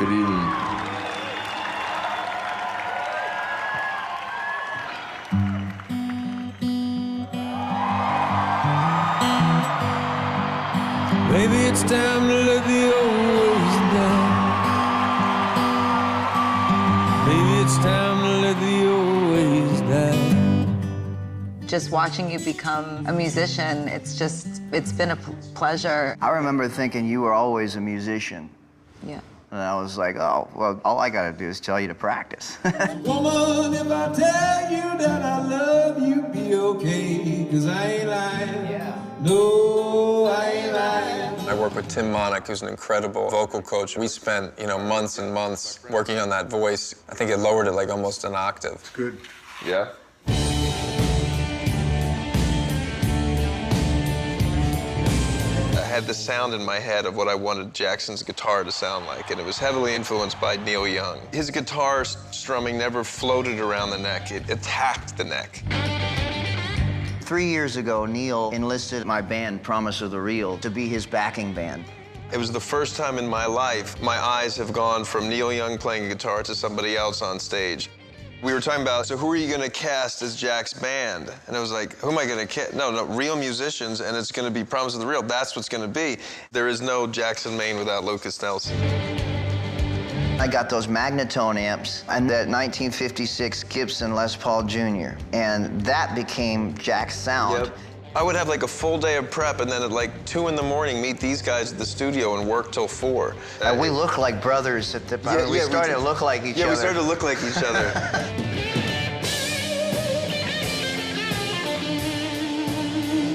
Good evening. Maybe it's time to let the old ways die. Maybe it's time to let the old ways die. Just watching you become a musician, it's been a pleasure. I remember thinking you were always a musician. Yeah. And I was like, oh, well, all I gotta do is tell you to practice. Woman, if I tell you that I love you, be okay, 'cause I ain't lying. Yeah. No, I ain't lying. I work with Tim Monick, who's an incredible vocal coach. We spent, months and months working on that voice. I think it lowered it like almost an octave. Good. Yeah? I had the sound in my head of what I wanted Jackson's guitar to sound like, and it was heavily influenced by Neil Young. His guitar strumming never floated around the neck, it attacked the neck. 3 years ago, Neil enlisted my band, Promise of the Real, to be his backing band. It was the first time in my life my eyes have gone from Neil Young playing guitar to somebody else on stage. We were talking about, so who are you going to cast as Jack's band? And I was like, who am I going to cast? No, real musicians, and it's going to be Promise of the Real. That's what's going to be. There is no Jackson, Maine without Lucas Nelson. I got those Magnatone amps and that 1956 Gibson Les Paul Jr., and that became Jack's sound. Yep. I would have like a full day of prep, and then at like 2 in the morning, meet these guys at the studio and work till 4. And we look like brothers at the time. We started to look like each other. Yeah, we started to look like each other.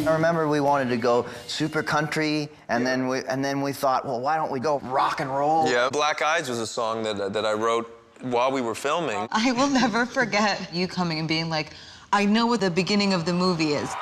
I remember we wanted to go super country, and then we thought, well, why don't we go rock and roll? Yeah, Black Eyes was a song that I wrote while we were filming. I will never forget you coming and being like, I know what the beginning of the movie is.